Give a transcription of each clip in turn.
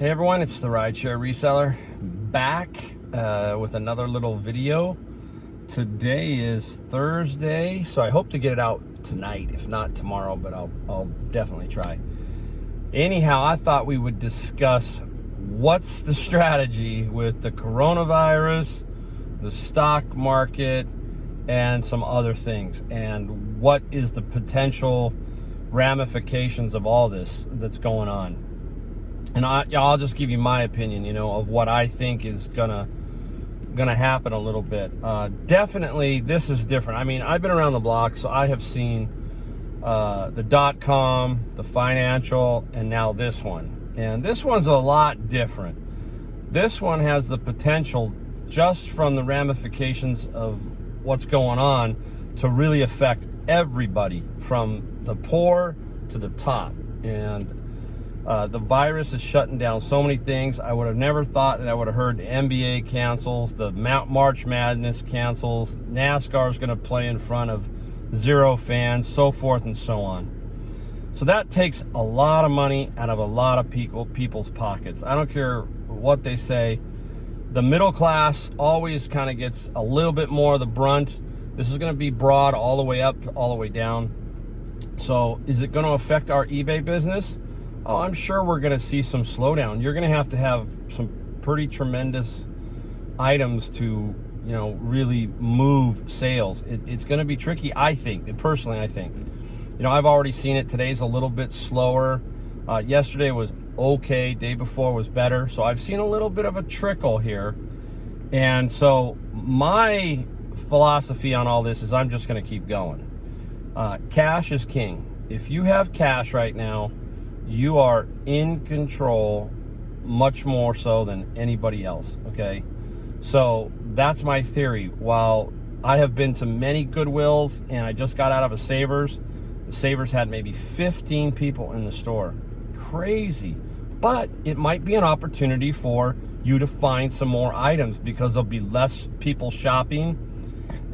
Hey everyone, it's the Rideshare Reseller back with another little video. Today is Thursday, so I hope to get it out tonight, if not tomorrow, but I'll definitely try. Anyhow, I thought we would discuss what's the strategy with the coronavirus, the stock market, and some other things, and what is the potential ramifications of all this that's going on. And I'll just give you my opinion, of what I think is gonna happen a little bit. Definitely, this is different. I mean, I've been around the block, so I have seen the .com, the financial, and now this one. And this one's a lot different. This one has the potential, just from the ramifications of what's going on, to really affect everybody from the poor to the top. And the virus is shutting down so many things. I would have never thought that I would have heard the NBA cancels, the March Madness cancels, NASCAR is going to play in front of 0 fans, so forth and so on. So that takes a lot of money out of a lot of people's pockets. I don't care what they say. The middle class always kind of gets a little bit more of the brunt. This is going to be broad all the way up, all the way down. So is it going to affect our eBay business? Oh, I'm sure we're going to see some slowdown. You're going to have some pretty tremendous items to, really move sales. It's going to be tricky, I think. Personally, I think. I've already seen it. Today's a little bit slower. Yesterday was okay. Day before was better. So I've seen a little bit of a trickle here. And so my philosophy on all this is I'm just going to keep going. Cash is king. If you have cash right now, you are in control much more so than anybody else, okay? So that's my theory. While I have been to many Goodwills and I just got out of a Savers, the Savers had maybe 15 people in the store. Crazy. But it might be an opportunity for you to find some more items because there'll be less people shopping,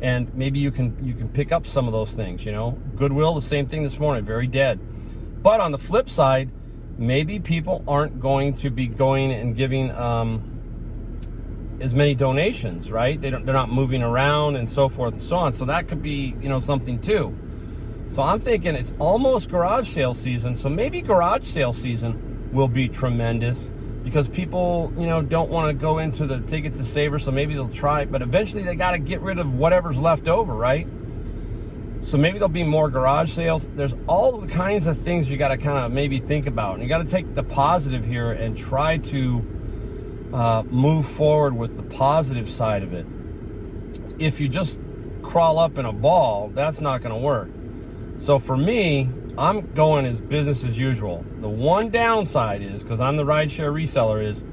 and maybe you can pick up some of those things, Goodwill, the same thing this morning, very dead. But on the flip side, maybe people aren't going to be going and giving as many donations, right? They're not moving around and so forth and so on. So that could be, something too. So I'm thinking it's almost garage sale season. So maybe garage sale season will be tremendous because people, don't want to go take it to Savers. So maybe they'll try it, but eventually they got to get rid of whatever's left over, right? So maybe there'll be more garage sales. There's all the kinds of things you got to kind of maybe think about. And you got to take the positive here and try to move forward with the positive side of it. If you just crawl up in a ball, that's not going to work. So for me, I'm going as business as usual. The one downside is, because I'm the rideshare reseller, is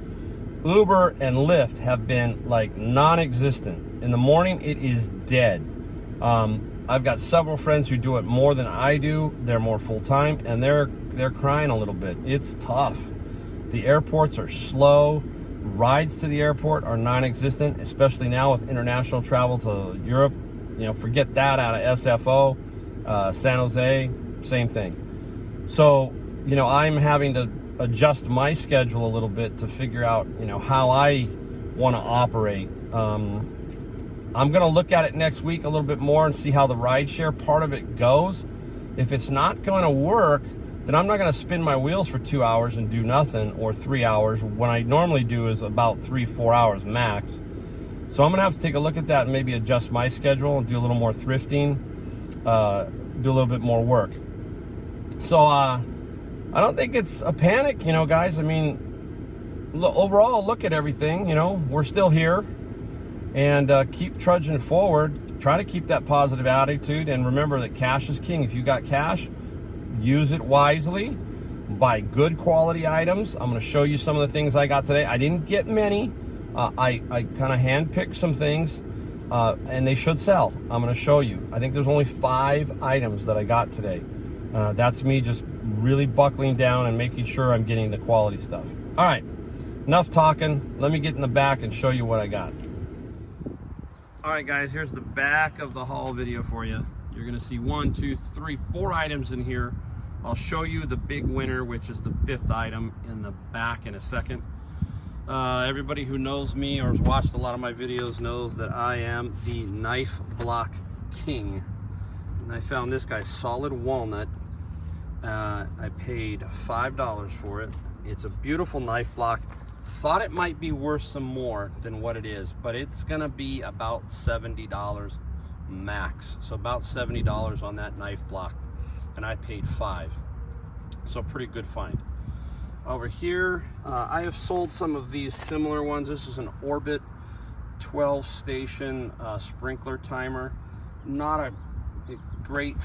Uber and Lyft have been like non-existent. In the morning, it is dead. I've got several friends who do it more than I do. They're more full-time, and they're crying a little bit. It's tough. The airports are slow. Rides to the airport are non-existent, especially now with international travel to Europe. Forget that out of SFO. San Jose, same thing. So, I'm having to adjust my schedule a little bit to figure out, how I want to operate. I'm going to look at it next week a little bit more and see how the rideshare part of it goes. If it's not going to work, then I'm not going to spin my wheels for 2 hours and do nothing, or 3 hours. What I normally do is about 3-4 hours max. So I'm going to have to take a look at that and maybe adjust my schedule and do a little more thrifting, do a little bit more work. So I don't think it's a panic, guys. I mean, overall, look at everything. We're still here. And keep trudging forward. Try to keep that positive attitude. And remember that cash is king. If you got cash, use it wisely. Buy good quality items. I'm going to show you some of the things I got today. I didn't get many. I kind of handpicked some things. And they should sell. I'm going to show you. I think there's only 5 items that I got today. That's me just really buckling down and making sure I'm getting the quality stuff. All right. Enough talking. Let me get in the back and show you what I got. All right, guys, here's the back of the haul video for you. You're gonna see 1, 2, 3, 4 items in here. I'll show you the big winner, which is the 5th item in the back in a second. Everybody who knows me or has watched a lot of my videos knows that I am the knife block king. And I found this guy, solid walnut. I paid $5 for it. It's a beautiful knife block. Thought it might be worth some more than what it is, but it's gonna be about $70 max. So about $70 on that knife block, and I paid $5. So pretty good find. Over here, I have sold some of these similar ones. This is an Orbit 12 station sprinkler timer. Not a great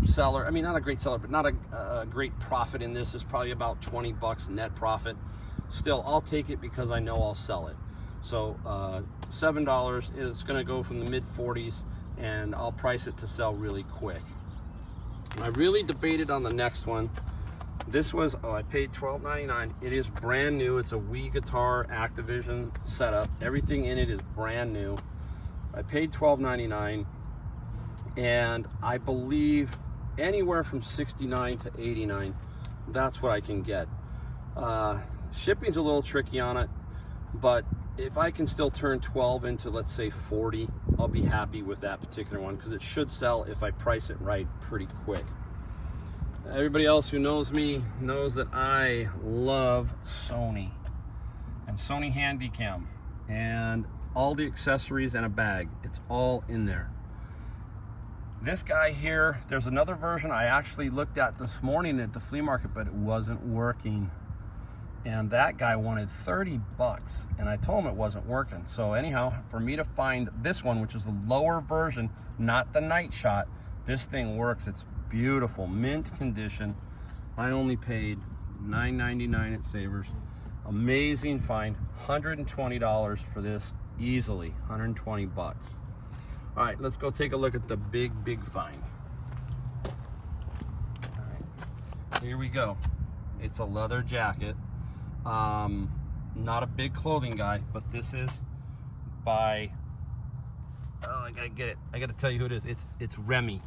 seller. I mean, not a great seller, but not a great profit in this. Is probably about 20 bucks net profit. Still, I'll take it because I know I'll sell it. So $7, it's gonna go from the mid 40s, and I'll price it to sell really quick. I really debated on the next one. This was, I paid $12.99. It is brand new. It's a Wii Guitar Activision setup. Everything in it is brand new. I paid $12.99, and I believe anywhere from $69 to $89. That's what I can get. Shipping's a little tricky on it, but if I can still turn 12 into, let's say, 40, I'll be happy with that particular one, because it should sell if I price it right pretty quick. Everybody else who knows me knows that I love Sony and Sony Handycam and all the accessories and a bag. It's all in there. This guy here, there's another version I actually looked at this morning at the flea market, but it wasn't working. And that guy wanted 30 bucks, and I told him it wasn't working. So anyhow, for me to find this one, which is the lower version, not the Night Shot, this thing works. It's beautiful, mint condition. I only paid $9.99 at Savers. Amazing find. $120 for this, easily 120 bucks. All right, let's go take a look at the big find. All right, here we go. It's a leather jacket. Not a big clothing guy, but this is by, oh, I gotta get it. I gotta tell you who it is. It's Remy.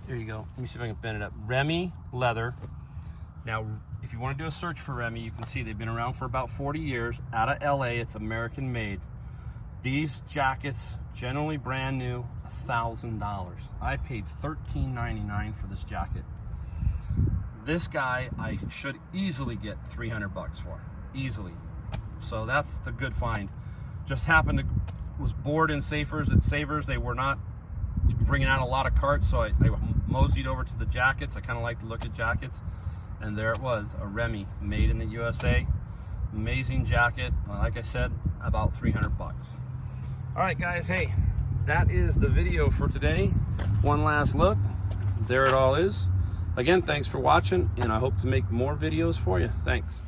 There you go. Let me see if I can bend it up. Remy leather. Now, if you want to do a search for Remy, you can see they've been around for about 40 years. Out of LA, it's American made. These jackets, generally brand new, $1,000. I paid $13.99 for this jacket. This guy, I should easily get 300 bucks for, easily. So that's the good find. Just happened to, was bored in Savers. At Savers, they were not bringing out a lot of carts, so I moseyed over to the jackets. I kind of like to look at jackets, and there it was, a Remy, made in the USA. Amazing jacket. Like I said, about 300 bucks. All right, guys, hey, that is the video for today. One last look. There it all is. Again, thanks for watching, and I hope to make more videos for you. Thanks.